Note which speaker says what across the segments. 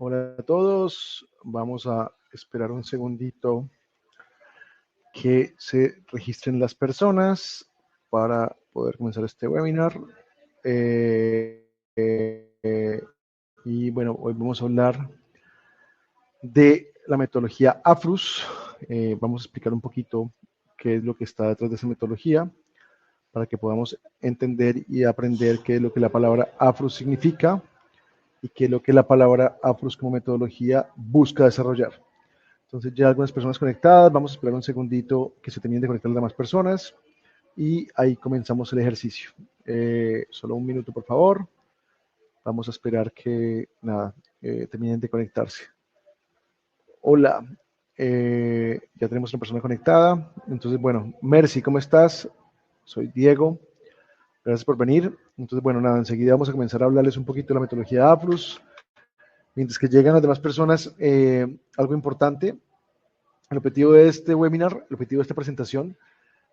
Speaker 1: Hola a todos, vamos a esperar un segundito que se registren las personas para poder comenzar este webinar. Eh, eh, y bueno, hoy vamos a hablar de la metodología AFRUS. Vamos a explicar un poquito qué es lo que está detrás de esa metodología para que podamos entender y aprender qué es lo que la palabra AFRUS significa y qué es lo que la palabra AFRUS como metodología busca desarrollar. Entonces ya algunas personas conectadas, vamos a esperar un segundito que se terminen de conectar las demás personas y ahí comenzamos el ejercicio. Solo un minuto, por favor. Vamos a esperar que, terminen de conectarse. Hola, ya tenemos una persona conectada. Entonces, bueno, Mercy, ¿cómo estás? Soy Diego. Gracias por venir. Entonces, bueno, enseguida vamos a comenzar a hablarles un poquito de la metodología de AFRUS. Mientras que llegan las demás personas, algo importante. El objetivo de este webinar, el objetivo de esta presentación,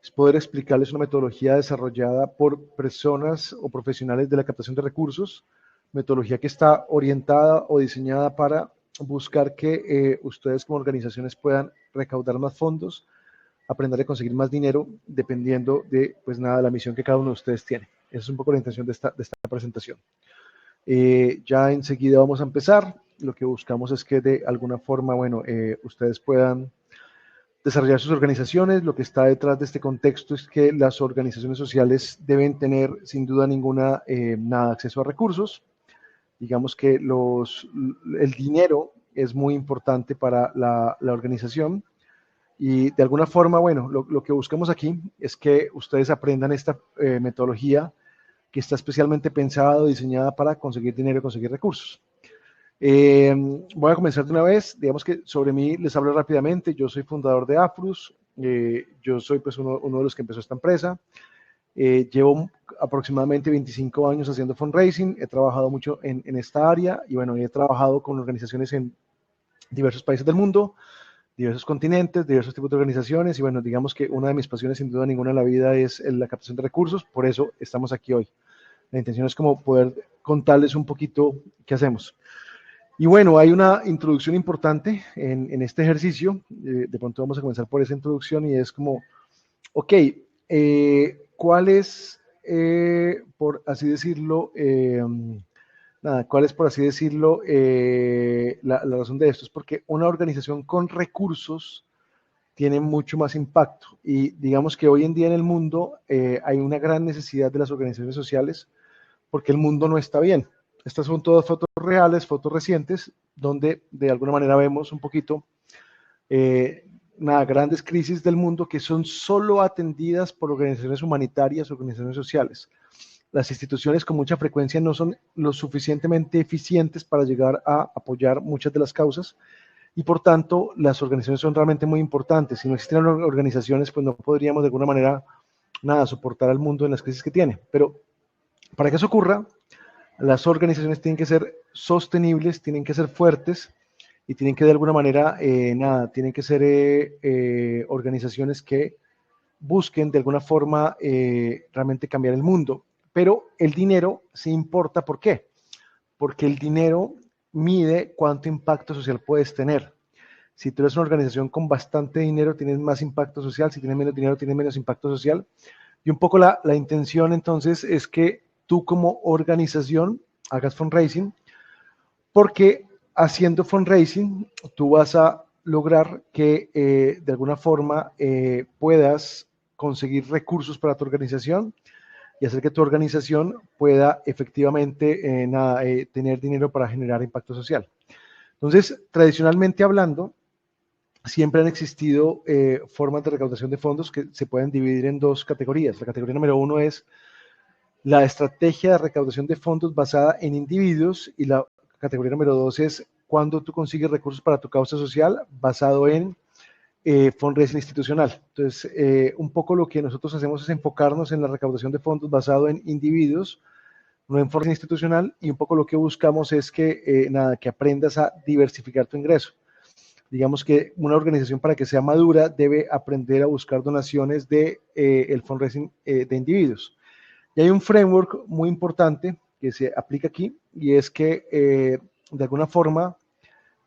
Speaker 1: es poder explicarles una metodología desarrollada por personas o profesionales de la captación de recursos, metodología que está orientada o diseñada para buscar que ustedes como organizaciones puedan recaudar más fondos, aprender a conseguir más dinero, dependiendo de, la misión que cada uno de ustedes tiene. Esa es un poco la intención de esta presentación. Ya enseguida vamos a empezar. Lo que buscamos es que de alguna forma, ustedes puedan desarrollar sus organizaciones. Lo que está detrás de este contexto es que las organizaciones sociales deben tener, sin duda ninguna, acceso a recursos. Digamos que el dinero es muy importante para la organización y de alguna forma, lo que buscamos aquí es que ustedes aprendan esta metodología que está especialmente pensada o diseñada para conseguir dinero y conseguir recursos. Voy a comenzar de una vez. Digamos que sobre mí les hablo rápidamente. Yo soy fundador de AFRUS. Yo soy pues uno de los que empezó esta empresa. Llevo aproximadamente 25 años haciendo fundraising. He trabajado mucho en esta área y bueno, he trabajado con organizaciones en diversos países del mundo, diversos continentes, diversos tipos de organizaciones y bueno, digamos que una de mis pasiones sin duda ninguna en la vida es la captación de recursos. Por eso estamos aquí hoy. La intención es como poder contarles un poquito qué hacemos. Y bueno, hay una introducción importante en este ejercicio. De pronto vamos a comenzar por esa introducción y es como, ok, ¿cuál es, por así decirlo, la razón de esto? Es porque una organización con recursos tiene mucho más impacto. Y digamos que hoy en día en el mundo hay una gran necesidad de las organizaciones sociales porque el mundo no está bien. Estas son todas fotos reales, fotos recientes, donde de alguna manera vemos un poquito grandes crisis del mundo que son solo atendidas por organizaciones humanitarias, organizaciones sociales. Las instituciones con mucha frecuencia no son lo suficientemente eficientes para llegar a apoyar muchas de las causas y por tanto las organizaciones son realmente muy importantes. Si no existieran organizaciones, pues no podríamos de alguna manera soportar al mundo en las crisis que tiene. Pero para que eso ocurra, las organizaciones tienen que ser sostenibles, tienen que ser fuertes y tienen que de alguna manera, tienen que ser organizaciones que busquen de alguna forma realmente cambiar el mundo. Pero el dinero se importa, ¿por qué? Porque el dinero mide cuánto impacto social puedes tener. Si tú eres una organización con bastante dinero, tienes más impacto social. Si tienes menos dinero, tienes menos impacto social. Y un poco la intención entonces es que tú como organización hagas fundraising, porque haciendo fundraising tú vas a lograr que de alguna forma puedas conseguir recursos para tu organización y hacer que tu organización pueda efectivamente tener dinero para generar impacto social. Entonces, tradicionalmente hablando, siempre han existido formas de recaudación de fondos que se pueden dividir en dos categorías. La categoría número uno es la estrategia de recaudación de fondos basada en individuos y la categoría número dos es cuando tú consigues recursos para tu causa social basado en fundraising institucional. Entonces, un poco lo que nosotros hacemos es enfocarnos en la recaudación de fondos basado en individuos, no en fundraising institucional, y un poco lo que buscamos es que, que aprendas a diversificar tu ingreso. Digamos que una organización para que sea madura debe aprender a buscar donaciones de el fundraising de individuos. Y hay un framework muy importante que se aplica aquí y es que de alguna forma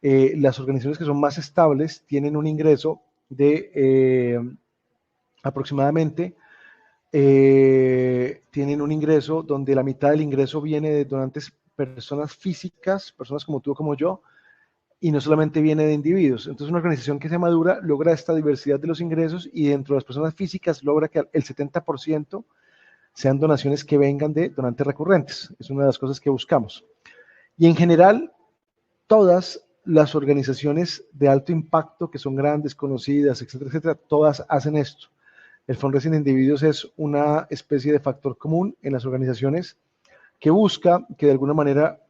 Speaker 1: las organizaciones que son más estables tienen un ingreso de aproximadamente, tienen un ingreso donde la mitad del ingreso viene de donantes personas físicas, personas como tú o como yo, y no solamente viene de individuos. Entonces, una organización que sea madura logra esta diversidad de los ingresos y dentro de las personas físicas logra que el 70% sean donaciones que vengan de donantes recurrentes. Es una de las cosas que buscamos. Y en general, todas las organizaciones de alto impacto, que son grandes, conocidas, etcétera, etcétera, todas hacen esto. El fundraising de individuos es una especie de factor común en las organizaciones que busca que de alguna manera,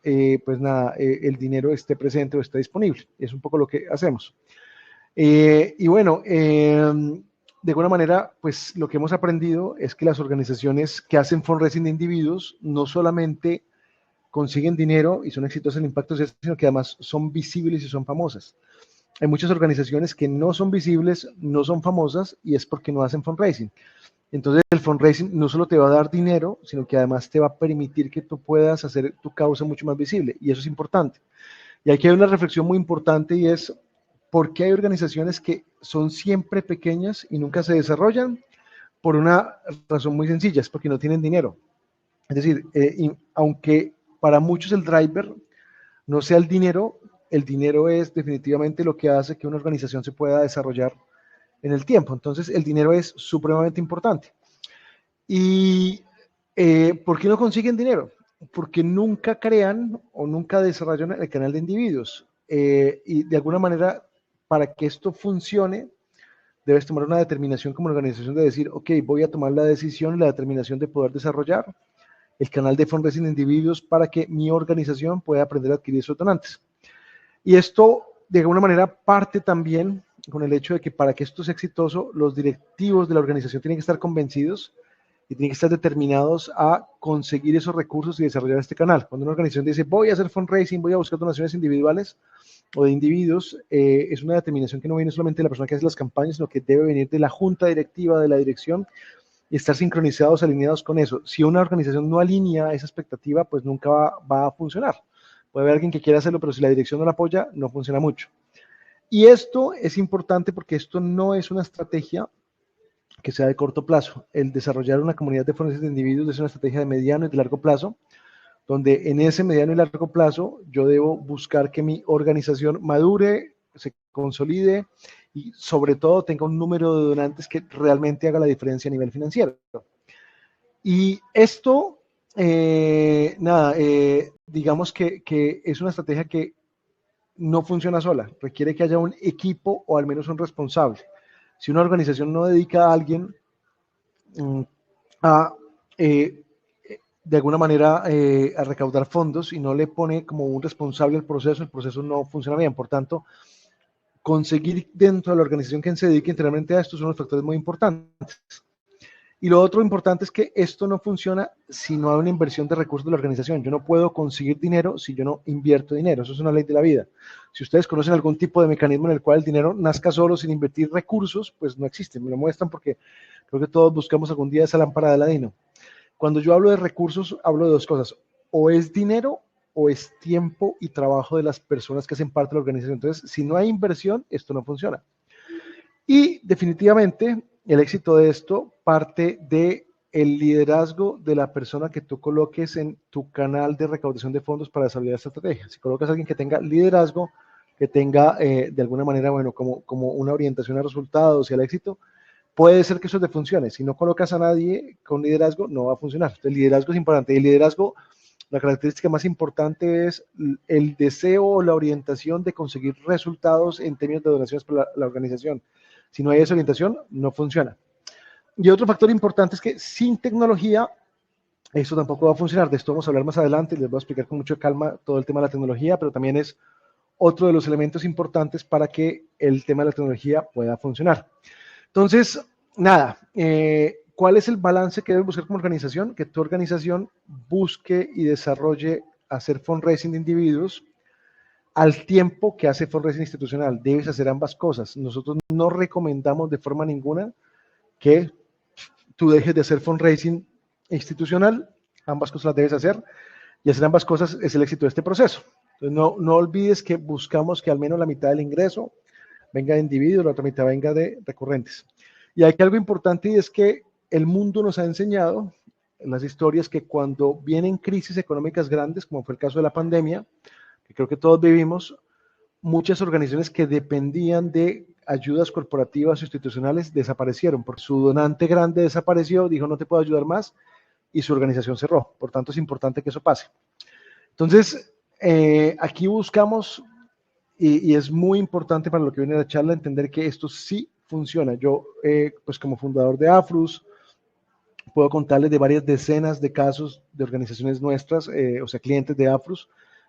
Speaker 1: pues nada, el dinero esté presente o esté disponible. Es un poco lo que hacemos. Y bueno, de alguna manera, pues lo que hemos aprendido es que las organizaciones que hacen fundraising de individuos no solamente consiguen dinero y son exitosas en impacto social, sino que además son visibles y son famosas. Hay muchas organizaciones que no son visibles, no son famosas y es porque no hacen fundraising. Entonces el fundraising no solo te va a dar dinero, sino que además te va a permitir que tú puedas hacer tu causa mucho más visible y eso es importante. Y aquí hay una reflexión muy importante y es ¿por qué hay organizaciones que son siempre pequeñas y nunca se desarrollan? Por una razón muy sencilla, es porque no tienen dinero. Es decir, aunque para muchos el driver no sea el dinero es definitivamente lo que hace que una organización se pueda desarrollar en el tiempo. Entonces, el dinero es supremamente importante. ¿Y por qué no consiguen dinero? Porque nunca crean o nunca desarrollan el canal de individuos. Y de alguna manera, para que esto funcione, debes tomar una determinación como organización de decir, ok, voy a tomar la decisión y la determinación de poder desarrollar el canal de fundraising de individuos para que mi organización pueda aprender a adquirir esos donantes. Y esto, de alguna manera, parte también con el hecho de que para que esto sea exitoso, los directivos de la organización tienen que estar convencidos y tienen que estar determinados a conseguir esos recursos y desarrollar este canal. Cuando una organización dice, voy a hacer fundraising, voy a buscar donaciones individuales o de individuos, es una determinación que no viene solamente de la persona que hace las campañas, sino que debe venir de la junta directiva, de la dirección, y estar sincronizados, alineados con eso. Si una organización no alinea esa expectativa, pues nunca va a funcionar. Puede haber alguien que quiera hacerlo, pero si la dirección no la apoya, no funciona mucho. Y esto es importante porque esto no es una estrategia que sea de corto plazo. El desarrollar una comunidad de fundraising de individuos es una estrategia de mediano y de largo plazo, donde en ese mediano y largo plazo yo debo buscar que mi organización madure, se consolide y sobre todo tenga un número de donantes que realmente haga la diferencia a nivel financiero. Y esto, digamos que es una estrategia que no funciona sola, requiere que haya un equipo o al menos un responsable. Si una organización no dedica a alguien a, de alguna manera, a recaudar fondos y no le pone como un responsable al proceso, el proceso no funciona bien. Por tanto, conseguir dentro de la organización que se dedique integralmente a esto son los factores muy importantes. Y lo otro importante es que esto no funciona si no hay una inversión de recursos de la organización. Yo no puedo conseguir dinero si yo no invierto dinero. Eso es una ley de la vida. Si ustedes conocen algún tipo de mecanismo en el cual el dinero nazca solo sin invertir recursos, pues no existe. Me lo muestran porque creo que todos buscamos algún día esa lámpara de Aladino. Cuando yo hablo de recursos, hablo de dos cosas. O es dinero o es tiempo y trabajo de las personas que hacen parte de la organización. Entonces, si no hay inversión, esto no funciona. Y definitivamente el éxito de esto parte de el liderazgo de la persona que tú coloques en tu canal de recaudación de fondos para desarrollar esta estrategia. Si colocas a alguien que tenga liderazgo, que tenga de alguna manera, bueno, como una orientación a resultados y al éxito, puede ser que eso te funcione. Si no colocas a nadie con liderazgo, no va a funcionar. El liderazgo es importante. El liderazgo, la característica más importante es el deseo o la orientación de conseguir resultados en términos de donaciones para la organización. Si no hay esa orientación, no funciona. Y otro factor importante es que sin tecnología, esto tampoco va a funcionar. De esto vamos a hablar más adelante, les voy a explicar con mucha calma todo el tema de la tecnología, pero también es otro de los elementos importantes para que el tema de la tecnología pueda funcionar. Entonces, nada, ¿cuál es el balance que debes buscar como organización? Que tu organización busque y desarrolle hacer fundraising de individuos al tiempo que hace fundraising institucional. Debes hacer ambas cosas. Nosotros no recomendamos de forma ninguna que tú dejes de hacer fundraising institucional. Ambas cosas las debes hacer y hacer ambas cosas es el éxito de este proceso. Entonces, no olvides que buscamos que al menos la mitad del ingreso venga de individuos, la otra mitad venga de recurrentes. Y hay que algo importante, y es que el mundo nos ha enseñado en las historias que cuando vienen crisis económicas grandes, como fue el caso de la pandemia, que creo que todos vivimos, muchas organizaciones que dependían de ayudas corporativas o institucionales desaparecieron, porque su donante grande desapareció, dijo no te puedo ayudar más, y su organización cerró. Por tanto, es importante que eso pase. Entonces, aquí buscamos, y es muy importante para lo que viene la charla, entender que esto sí funciona. Yo, pues como fundador de Afrus, puedo contarles de varias decenas de casos de organizaciones nuestras, o sea, clientes de Afrus,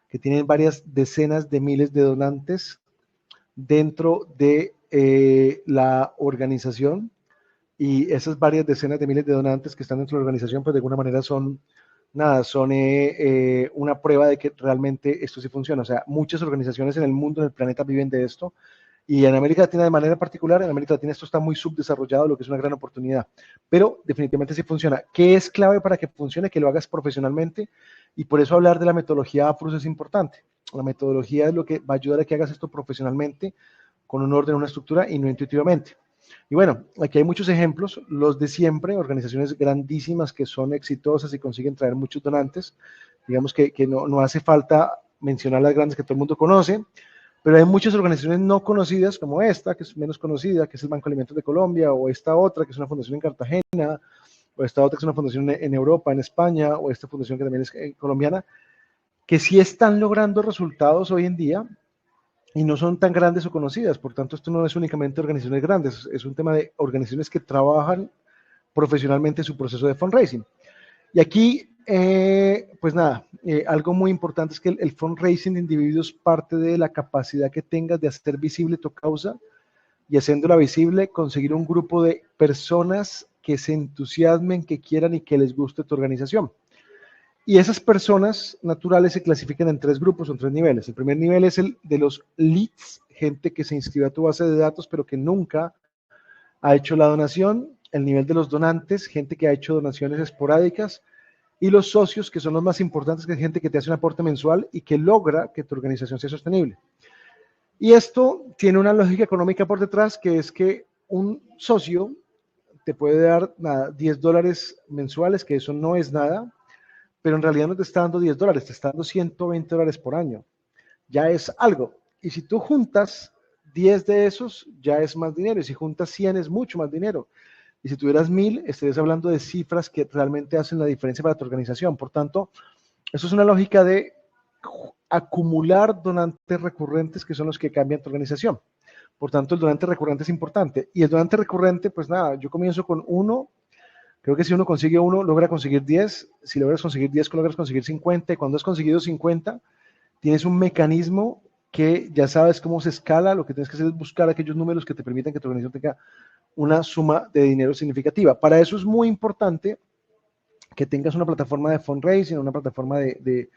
Speaker 1: que tienen varias decenas de miles de donantes dentro de la organización, y esas varias decenas de miles de donantes que están dentro de la organización, pues de alguna manera son una prueba de que realmente esto sí funciona. O sea, muchas organizaciones en el mundo, en el planeta, viven de esto, y en América Latina de manera particular, en América Latina esto está muy subdesarrollado, lo que es una gran oportunidad, pero definitivamente sí funciona. ¿Qué es clave para que funcione? Que lo hagas profesionalmente, y por eso hablar de la metodología AFRUS es importante. La metodología es lo que va a ayudar a que hagas esto profesionalmente, con un orden, una estructura, y no intuitivamente. Y bueno, aquí hay muchos ejemplos, los de siempre, organizaciones grandísimas que son exitosas y consiguen traer muchos donantes. Digamos que no hace falta mencionar las grandes que todo el mundo conoce, pero hay muchas organizaciones no conocidas como esta, que es menos conocida, que es el Banco de Alimentos de Colombia, o esta otra, que es una fundación en Cartagena, o esta otra, que es una fundación en Europa, en España, o esta fundación que también es colombiana, que sí están logrando resultados hoy en día y no son tan grandes o conocidas. Por tanto, esto no es únicamente organizaciones grandes, es un tema de organizaciones que trabajan profesionalmente su proceso de fundraising. Y aquí, pues nada, algo muy importante es que el fundraising de individuos parte de la capacidad que tengas de hacer visible tu causa, y haciéndola visible, conseguir un grupo de personas que se entusiasmen, que quieran y que les guste tu organización. Y esas personas naturales se clasifican en tres grupos o en tres niveles. El primer nivel es el de los leads, gente que se inscribe a tu base de datos pero que nunca ha hecho la donación. El nivel de los donantes, gente que ha hecho donaciones esporádicas. Y los socios, que son los más importantes, que es gente que te hace un aporte mensual y que logra que tu organización sea sostenible. Y esto tiene una lógica económica por detrás, que es que un socio te puede dar nada, $10 mensuales, que eso no es nada, pero en realidad no te está dando $10, te está dando $120 por año. Ya es algo. Y si tú juntas 10 de esos, ya es más dinero. Y si juntas 100, es mucho más dinero. Y si tuvieras 1000, estarías hablando de cifras que realmente hacen la diferencia para tu organización. Por tanto, eso es una lógica de acumular donantes recurrentes, que son los que cambian tu organización. Por tanto, el donante recurrente es importante. Y el donante recurrente, pues nada, yo comienzo con uno. Creo que si uno consigue uno, logra conseguir 10. Si logras conseguir 10, logras conseguir 50. Y cuando has conseguido 50, tienes un mecanismo que ya sabes cómo se escala. Lo que tienes que hacer es buscar aquellos números que te permitan que tu organización tenga una suma de dinero significativa. Para eso es muy importante que tengas una plataforma de fundraising, una plataforma de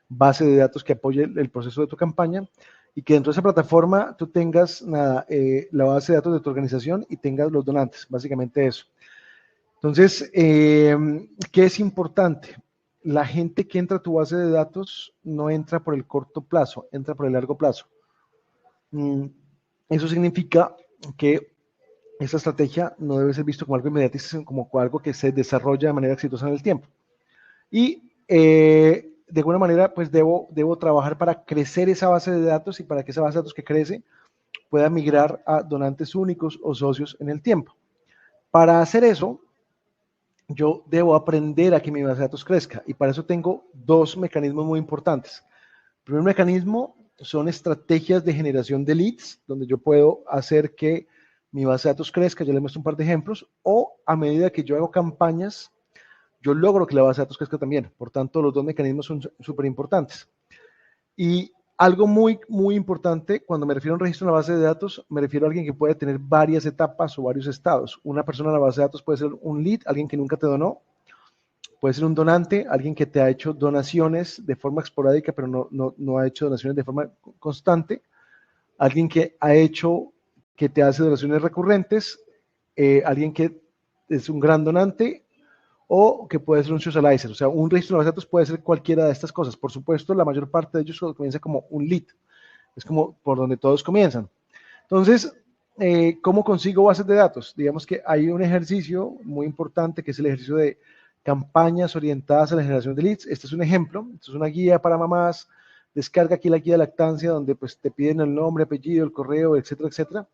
Speaker 1: base de datos que apoye el proceso de tu campaña, y que dentro de esa plataforma tú tengas la base de datos de tu organización y tengas los donantes, básicamente eso. Entonces, ¿qué es importante? La gente que entra a tu base de datos no entra por el corto plazo, entra por el largo plazo. Eso significa que esta estrategia no debe ser visto como algo inmediatista, sino como algo que se desarrolla de manera exitosa en el tiempo. Y de alguna manera, pues debo trabajar para crecer esa base de datos, y para que esa base de datos que crece pueda migrar a donantes únicos o socios en el tiempo. Para hacer eso, yo debo aprender a que mi base de datos crezca, y para eso tengo dos mecanismos muy importantes. El primer mecanismo son estrategias de generación de leads, donde yo puedo hacer que mi base de datos crezca. Ya les muestro un par de ejemplos. O a medida que yo hago campañas, yo logro que la base de datos crezca también. Por tanto, los dos mecanismos son súper importantes. Y algo muy, muy importante, cuando me refiero a un registro en la base de datos, me refiero a alguien que puede tener varias etapas o varios estados. Una persona en la base de datos puede ser un lead, alguien que nunca te donó. Puede ser un donante, alguien que te ha hecho donaciones de forma esporádica, pero no ha hecho donaciones de forma constante. Alguien que te hace donaciones recurrentes. Alguien que es un gran donante, o que puede ser un socializer. O sea, un registro de base de datos puede ser cualquiera de estas cosas. Por supuesto, la mayor parte de ellos comienza como un lead. Es como por donde todos comienzan. Entonces, ¿cómo consigo bases de datos? Digamos que hay un ejercicio muy importante que es el ejercicio de campañas orientadas a la generación de leads. Este es un ejemplo, esto es una guía para mamás. Descarga aquí la guía de lactancia donde pues te piden el nombre, apellido, el correo, etcétera, etcétera.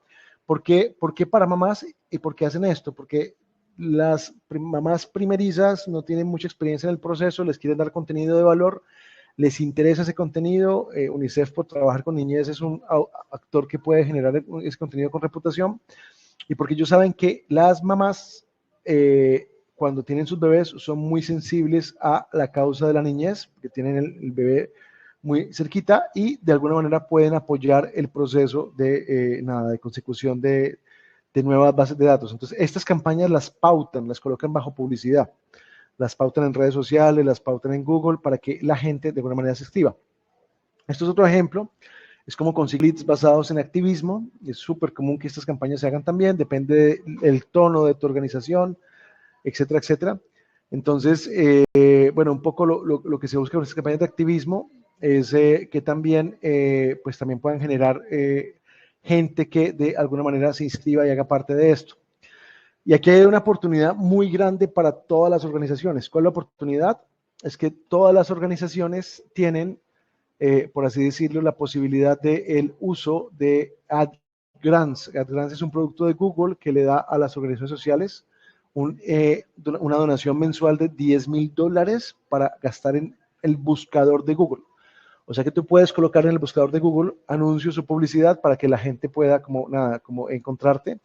Speaker 1: ¿Por qué para mamás y por qué hacen esto? Porque las mamás primerizas no tienen mucha experiencia en el proceso, les quieren dar contenido de valor, les interesa ese contenido. UNICEF, por trabajar con niñez, es un actor que puede generar ese contenido con reputación, y porque ellos saben que las mamás, cuando tienen sus bebés, son muy sensibles a la causa de la niñez, que tienen el bebé muy cerquita y de alguna manera pueden apoyar el proceso de consecución de nuevas bases de datos. Entonces, estas campañas las pautan, las colocan bajo publicidad, las pautan en redes sociales, las pautan en Google para que la gente de alguna manera se activa. Esto es otro ejemplo, es como conseguir leads basados en activismo. Es súper común que estas campañas se hagan también, depende del tono de tu organización, etcétera, etcétera. Entonces, bueno, un poco lo que se busca con estas campañas de activismo es que también, pues también puedan generar gente que de alguna manera se inscriba y haga parte de esto. Y aquí hay una oportunidad muy grande para todas las organizaciones. ¿Cuál es la oportunidad? Es que todas las organizaciones tienen, por así decirlo, la posibilidad del uso de AdGrants. AdGrants es un producto de Google que le da a las organizaciones sociales una donación mensual de $10,000 para gastar en el buscador de Google. O sea que tú puedes colocar en el buscador de Google anuncios o publicidad para que la gente pueda como encontrarte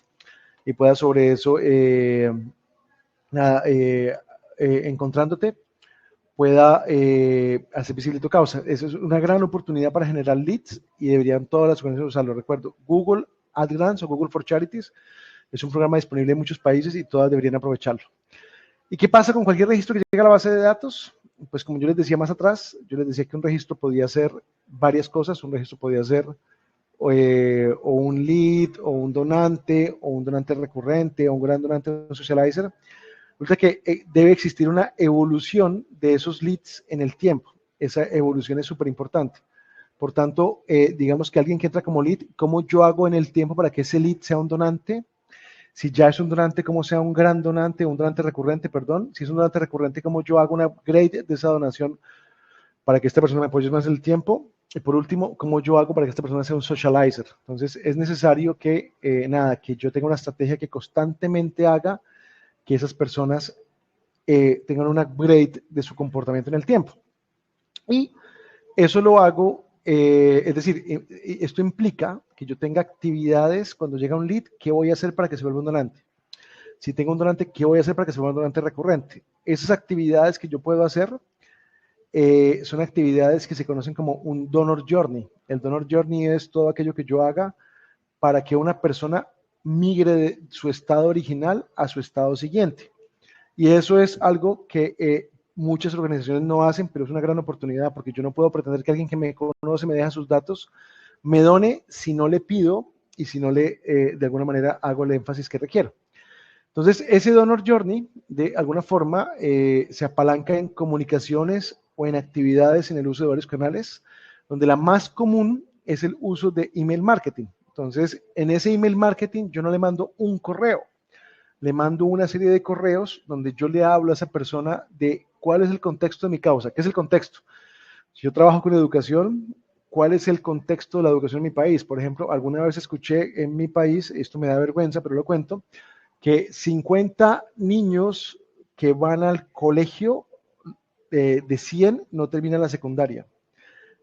Speaker 1: y pueda sobre eso, encontrándote, pueda hacer visible tu causa. Eso es una gran oportunidad para generar leads y deberían todas las organizaciones usarlo. Recuerdo, Google AdGrants o Google for Charities es un programa disponible en muchos países y todas deberían aprovecharlo. ¿Y qué pasa con cualquier registro que llega a la base de datos? Pues como yo les decía más atrás, yo les decía que un registro podía ser varias cosas. Un registro podía ser o un lead, o un donante recurrente, o un gran donante, un socializer. Resulta que debe existir una evolución de esos leads en el tiempo. Esa evolución es súper importante. Por tanto, digamos que alguien que entra como lead, ¿cómo yo hago en el tiempo para que ese lead sea un donante? Si ya es un donante, ¿cómo sea un gran donante, un donante recurrente, perdón? Si es un donante recurrente, ¿cómo yo hago una upgrade de esa donación para que esta persona me apoye más el tiempo? Y por último, ¿cómo yo hago para que esta persona sea un socializer? Entonces, es necesario que, que yo tenga una estrategia que constantemente haga que esas personas tengan un upgrade de su comportamiento en el tiempo. Y eso lo hago, es decir, esto implica que yo tenga actividades cuando llega un lead. ¿Qué voy a hacer para que se vuelva un donante? Si tengo un donante, ¿qué voy a hacer para que se vuelva un donante recurrente? Esas actividades que yo puedo hacer son actividades que se conocen como un donor journey. El donor journey es todo aquello que yo haga para que una persona migre de su estado original a su estado siguiente. Y eso es algo que muchas organizaciones no hacen, pero es una gran oportunidad, porque yo no puedo pretender que alguien que me conoce, me deja sus datos, me done si no le pido y si no le, de alguna manera, hago el énfasis que requiero. Entonces, ese donor journey, de alguna forma, se apalanca en comunicaciones o en actividades en el uso de varios canales, donde la más común es el uso de email marketing. Entonces, en ese email marketing yo no le mando un correo, le mando una serie de correos donde yo le hablo a esa persona de cuál es el contexto de mi causa. ¿Qué es el contexto? Si yo trabajo con educación, ¿cuál es el contexto de la educación en mi país? Por ejemplo, alguna vez escuché en mi país, esto me da vergüenza, pero lo cuento, que 50 niños que van al colegio de 100 no terminan la secundaria.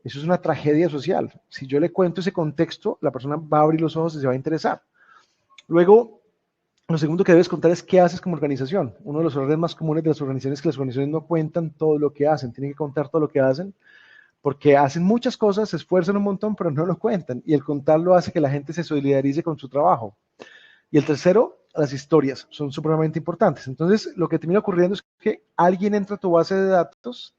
Speaker 1: Eso es una tragedia social. Si yo le cuento ese contexto, la persona va a abrir los ojos y se va a interesar. Luego, lo segundo que debes contar es qué haces como organización. Uno de los errores más comunes de las organizaciones es que las organizaciones no cuentan todo lo que hacen, tienen que contar todo lo que hacen, porque hacen muchas cosas, se esfuerzan un montón, pero no lo cuentan. Y el contarlo hace que la gente se solidarice con su trabajo. Y el tercero, las historias son supremamente importantes. Entonces, lo que termina ocurriendo es que alguien entra a tu base de datos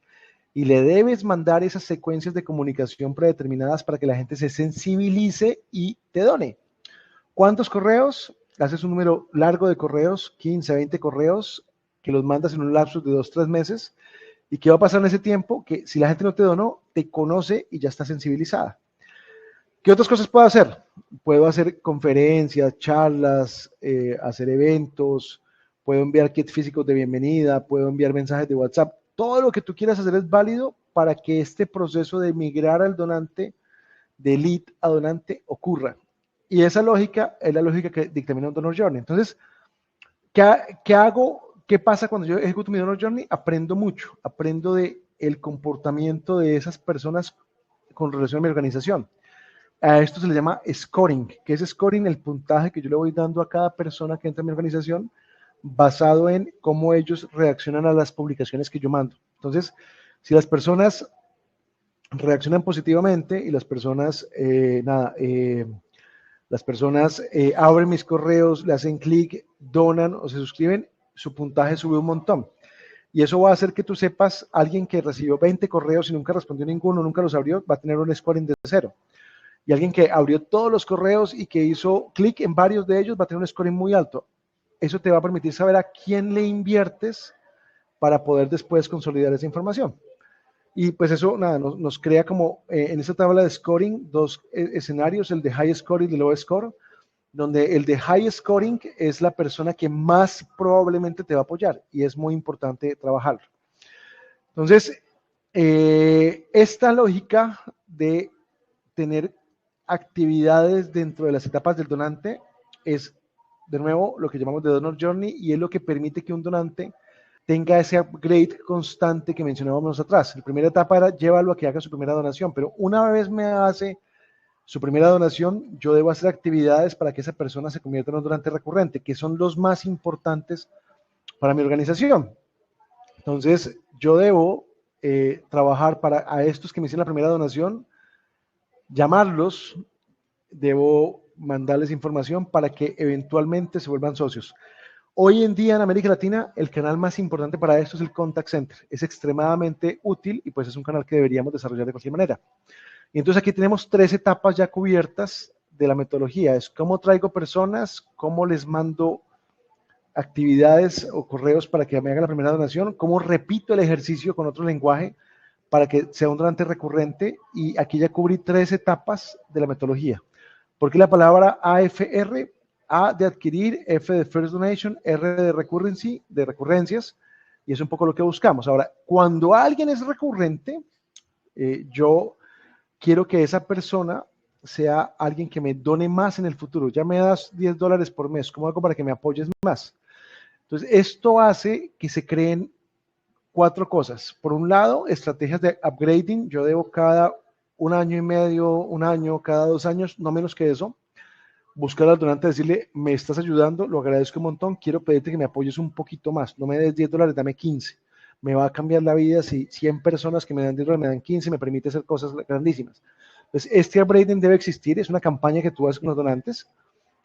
Speaker 1: y le debes mandar esas secuencias de comunicación predeterminadas para que la gente se sensibilice y te done. ¿Cuántos correos? Haces un número largo de correos, 15, 20 correos, que los mandas en un lapso de 2-3 meses. ¿Y qué va a pasar en ese tiempo? Que si la gente no te donó, te conoce y ya está sensibilizada. ¿Qué otras cosas puedo hacer? Puedo hacer conferencias, charlas, hacer eventos, puedo enviar kits físicos de bienvenida, puedo enviar mensajes de WhatsApp. Todo lo que tú quieras hacer es válido para que este proceso de migrar al donante, de lead a donante, ocurra. Y esa lógica es la lógica que dictamina un Donor Journey. Entonces, ¿qué hago? ¿Qué pasa cuando yo ejecuto mi Donor Journey? Aprendo mucho, aprendo del comportamiento de esas personas con relación a mi organización. A esto se le llama scoring. ¿Qué es scoring? El puntaje que yo le voy dando a cada persona que entra en mi organización basado en cómo ellos reaccionan a las publicaciones que yo mando. Entonces, si las personas reaccionan positivamente y las personas, abren mis correos, le hacen clic, donan o se suscriben, su puntaje sube un montón. Y eso va a hacer que tú sepas, alguien que recibió 20 correos y nunca respondió ninguno, nunca los abrió, va a tener un scoring de 0. Y alguien que abrió todos los correos y que hizo clic en varios de ellos va a tener un scoring muy alto. Eso te va a permitir saber a quién le inviertes para poder después consolidar esa información. Y pues eso, nada, nos crea como en esta tabla de scoring dos escenarios, el de high score y el de low score, donde el de high scoring es la persona que más probablemente te va a apoyar y es muy importante trabajarlo. Entonces, esta lógica de tener actividades dentro de las etapas del donante es, de nuevo, lo que llamamos de Donor Journey y es lo que permite que un donante tenga ese upgrade constante que mencionábamos atrás. La primera etapa era llévalo a que haga su primera donación, pero una vez me hace su primera donación, yo debo hacer actividades para que esa persona se convierta en un donante recurrente, que son los más importantes para mi organización. Entonces, yo debo trabajar para a estos que me hicieron la primera donación, llamarlos, debo mandarles información para que eventualmente se vuelvan socios. Hoy en día en América Latina, el canal más importante para esto es el Contact Center. Es extremadamente útil y pues es un canal que deberíamos desarrollar de cualquier manera. Y entonces aquí tenemos 3 etapas ya cubiertas de la metodología. Es cómo traigo personas, cómo les mando actividades o correos para que me hagan la primera donación, cómo repito el ejercicio con otro lenguaje para que sea un donante recurrente. Y aquí ya cubrí 3 etapas de la metodología. ¿Por qué la palabra AFR? A de adquirir, F de First Donation, R de recurrency, de recurrencias, y es un poco lo que buscamos. Ahora, cuando alguien es recurrente, yo quiero que esa persona sea alguien que me done más en el futuro. Ya me das $10 por mes, ¿cómo hago para que me apoyes más? Entonces, esto hace que se creen 4 cosas. Por un lado, estrategias de upgrading. Yo debo cada 1 año y medio, 1 año, cada 2 años, no menos que eso, buscar al donante, decirle, me estás ayudando, lo agradezco un montón, quiero pedirte que me apoyes un poquito más, no me des $10, dame 15. Me va a cambiar la vida si 100 personas que me dan $10 me dan 15, me permite hacer cosas grandísimas. Entonces, este upgrading debe existir, es una campaña que tú haces con los donantes,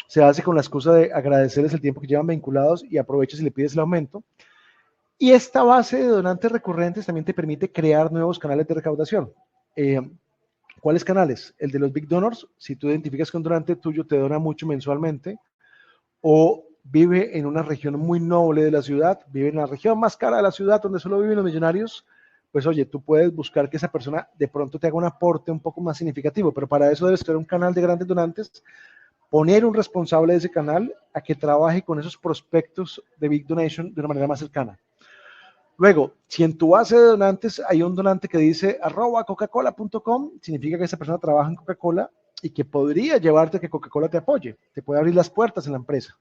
Speaker 1: se hace con la excusa de agradecerles el tiempo que llevan vinculados y aprovechas y le pides el aumento. Y esta base de donantes recurrentes también te permite crear nuevos canales de recaudación. ¿Cuáles canales? El de los Big Donors, si tú identificas que un donante tuyo te dona mucho mensualmente o vive en una región muy noble de la ciudad, vive en la región más cara de la ciudad donde solo viven los millonarios, pues oye, tú puedes buscar que esa persona de pronto te haga un aporte un poco más significativo, pero para eso debes tener un canal de grandes donantes, poner un responsable de ese canal a que trabaje con esos prospectos de Big Donation de una manera más cercana. Luego, si en tu base de donantes hay un donante que dice @coca-cola.com, significa que esa persona trabaja en Coca-Cola y que podría llevarte a que Coca-Cola te apoye, te puede abrir las puertas en la empresa.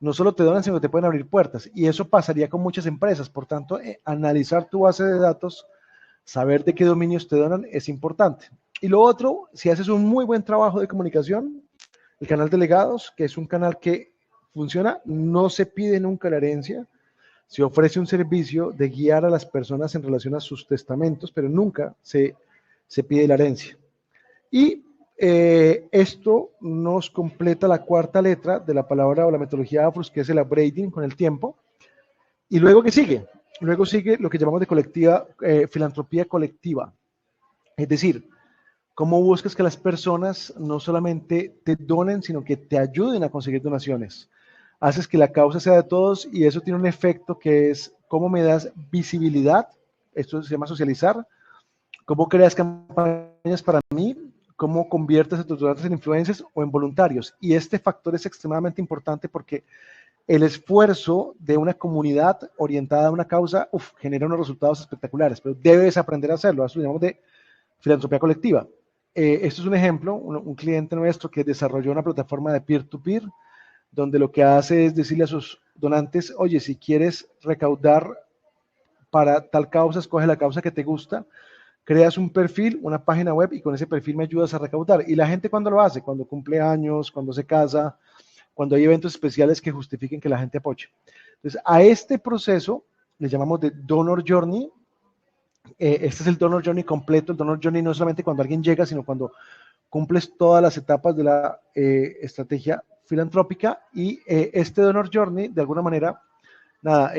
Speaker 1: No solo te donan, sino que te pueden abrir puertas. Y eso pasaría con muchas empresas. Por tanto, analizar tu base de datos, saber de qué dominios te donan es importante. Y lo otro, si haces un muy buen trabajo de comunicación, el canal Delegados, que es un canal que funciona, no se pide nunca la herencia. Se ofrece un servicio de guiar a las personas en relación a sus testamentos, pero nunca se pide la herencia. Y esto nos completa la 4ª letra de la palabra o la metodología AFRUS, que es el upgrading con el tiempo. Y luego, ¿qué sigue? Luego sigue lo que llamamos de colectiva, filantropía colectiva. Es decir, cómo buscas que las personas no solamente te donen, sino que te ayuden a conseguir donaciones. haces que la causa sea de todos y eso tiene un efecto que es cómo me das visibilidad, esto se llama socializar, cómo creas campañas para mí, cómo conviertes a tus donantes en influencers o en voluntarios. Y este factor es extremadamente importante porque el esfuerzo de una comunidad orientada a una causa genera unos resultados espectaculares, pero debes aprender a hacerlo. Eso lo llamamos de filantropía colectiva. Esto es un ejemplo, un cliente nuestro que desarrolló una plataforma de peer-to-peer, donde lo que hace es decirle a sus donantes, oye, si quieres recaudar para tal causa, escoge la causa que te gusta, creas un perfil, una página web y con ese perfil me ayudas a recaudar. Y la gente cuando lo hace, cuando cumple años, cuando se casa, cuando hay eventos especiales que justifiquen que la gente apoye. Entonces, a este proceso le llamamos de Donor Journey. Este es el Donor Journey completo. El Donor Journey no es solamente cuando alguien llega, sino cuando cumples todas las etapas de la estrategia filantrópica. Y este Donor Journey, de alguna manera, nada,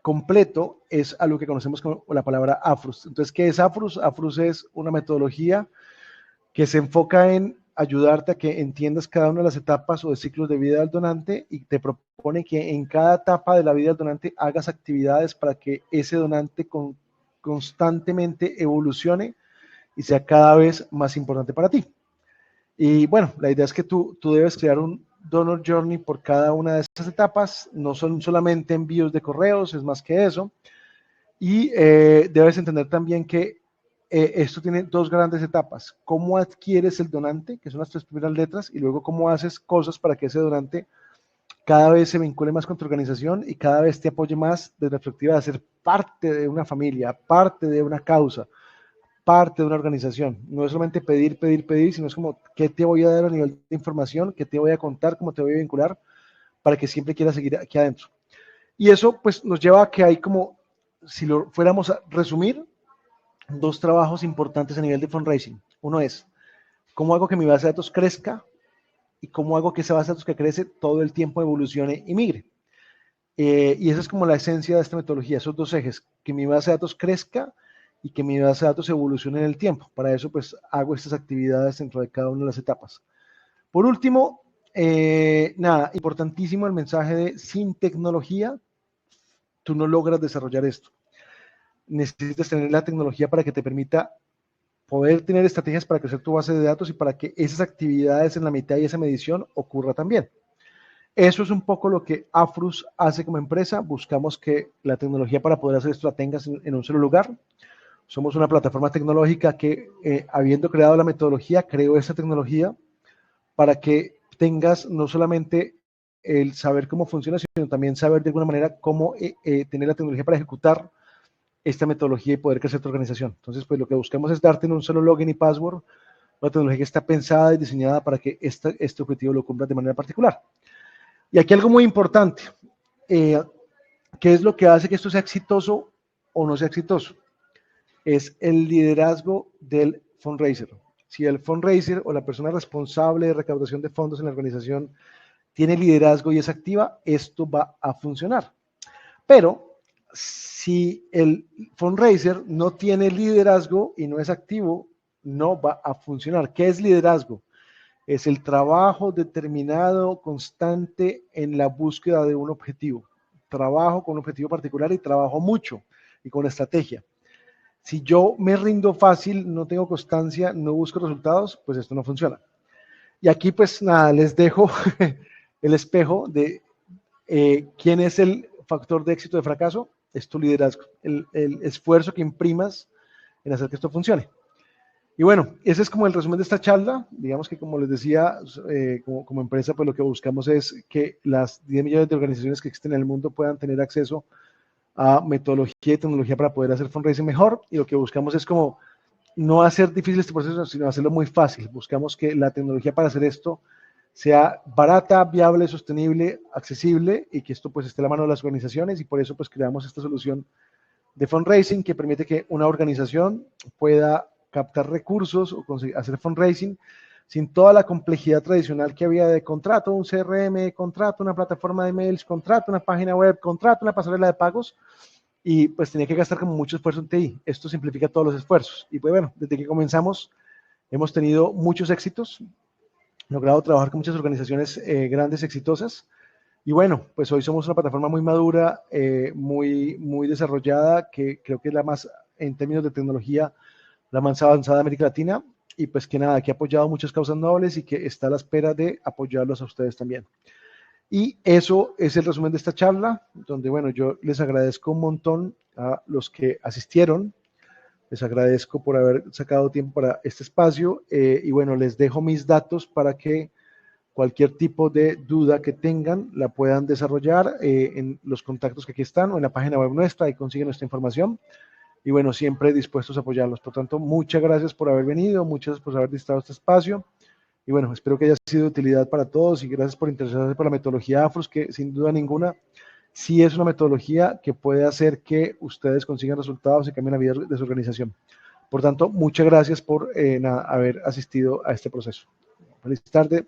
Speaker 1: completo es a lo que conocemos como la palabra AFRUS. Entonces, ¿qué es AFRUS? AFRUS es una metodología que se enfoca en ayudarte a que entiendas cada una de las etapas o de ciclos de vida del donante y te propone que en cada etapa de la vida del donante hagas actividades para que ese donante constantemente evolucione y sea cada vez más importante para ti. Y bueno, la idea es que tú debes crear un Donor Journey por cada una de esas etapas, no son solamente envíos de correos, es más que eso. Y debes entender también que esto tiene dos grandes etapas. Cómo adquieres el donante, que son las tres primeras letras, y luego cómo haces cosas para que ese donante cada vez se vincule más con tu organización y cada vez te apoye más desde la perspectiva de ser parte de una familia, parte de una causa, parte de una organización. No es solamente pedir, pedir, pedir, sino es como qué te voy a dar a nivel de información, qué te voy a contar, cómo te voy a vincular, para que siempre quieras seguir aquí adentro. Y eso pues nos lleva a que hay como, si lo fuéramos a resumir, dos trabajos importantes a nivel de fundraising. Uno es, ¿cómo hago que mi base de datos crezca? Y cómo hago que esa base de datos que crece todo el tiempo evolucione y migre. Y esa es como la esencia de esta metodología, esos dos ejes, que mi base de datos crezca y que mi base de datos evolucione en el tiempo. Para eso, pues, hago estas actividades dentro de cada una de las etapas. Por último, nada, importantísimo el mensaje de sin tecnología, tú no logras desarrollar esto. Necesitas tener la tecnología para que te permita poder tener estrategias para crecer tu base de datos y para que esas actividades en la mitad y esa medición ocurra también. Eso es un poco lo que Afrus hace como empresa. Buscamos que la tecnología para poder hacer esto la tengas en un solo lugar. Somos una plataforma tecnológica que, habiendo creado la metodología, creó esa tecnología para que tengas no solamente el saber cómo funciona, sino también saber de alguna manera cómo tener la tecnología para ejecutar esta metodología y poder crecer tu organización. Entonces, pues lo que buscamos es darte en un solo login y password una tecnología que está pensada y diseñada para que este objetivo lo cumpla de manera particular. Y aquí algo muy importante, ¿qué es lo que hace que esto sea exitoso o no sea exitoso? Es el liderazgo del fundraiser. Si el fundraiser o la persona responsable de recaudación de fondos en la organización tiene liderazgo y es activa, esto va a funcionar. Pero si el fundraiser no tiene liderazgo y no es activo, no va a funcionar. ¿Qué es liderazgo? Es el trabajo determinado, constante en la búsqueda de un objetivo. Trabajo con un objetivo particular y trabajo mucho y con estrategia. Si yo me rindo fácil, no tengo constancia, no busco resultados, pues esto no funciona. Y aquí pues nada, les dejo el espejo de quién es el factor de éxito o de fracaso. Es tu liderazgo, el esfuerzo que imprimas en hacer que esto funcione. Y bueno, ese es como el resumen de esta charla. Digamos que como les decía, como empresa, pues lo que buscamos es que las 10 millones de organizaciones que existen en el mundo puedan tener acceso a metodología y tecnología para poder hacer fundraising mejor. Y lo que buscamos es como no hacer difícil este proceso, sino hacerlo muy fácil. Buscamos que la tecnología para hacer esto sea barata, viable, sostenible, accesible y que esto pues esté a la mano de las organizaciones y por eso pues creamos esta solución de fundraising que permite que una organización pueda captar recursos o hacer fundraising sin toda la complejidad tradicional que había de contrato, un CRM, contrato, una plataforma de mails, contrato, una página web, contrato, una pasarela de pagos y pues tenía que gastar como mucho esfuerzo en TI. Esto simplifica todos los esfuerzos y pues bueno, desde que comenzamos hemos tenido muchos éxitos, logrado trabajar con muchas organizaciones grandes, exitosas Y bueno, pues hoy somos una plataforma muy madura, muy desarrollada, que creo que es la más, en términos de tecnología, la más avanzada de América Latina. Y pues que nada, que ha apoyado muchas causas nobles y que está a la espera de apoyarlos a ustedes también. Y eso es el resumen de esta charla, donde, bueno, yo les agradezco un montón a los que asistieron, les agradezco por haber sacado tiempo para este espacio y bueno, les dejo mis datos para que cualquier tipo de duda que tengan la puedan desarrollar en los contactos que aquí están o en la página web nuestra, ahí consiguen nuestra información y bueno, siempre dispuestos a apoyarlos. Por tanto, muchas gracias por haber venido, muchas gracias por haber distado este espacio. Y bueno, espero que haya sido de utilidad para todos y gracias por interesarse por la metodología AFROS, que sin duda ninguna sí es una metodología que puede hacer que ustedes consigan resultados y cambien la vida de su organización. Por tanto, muchas gracias por haber asistido a este proceso. Feliz tarde.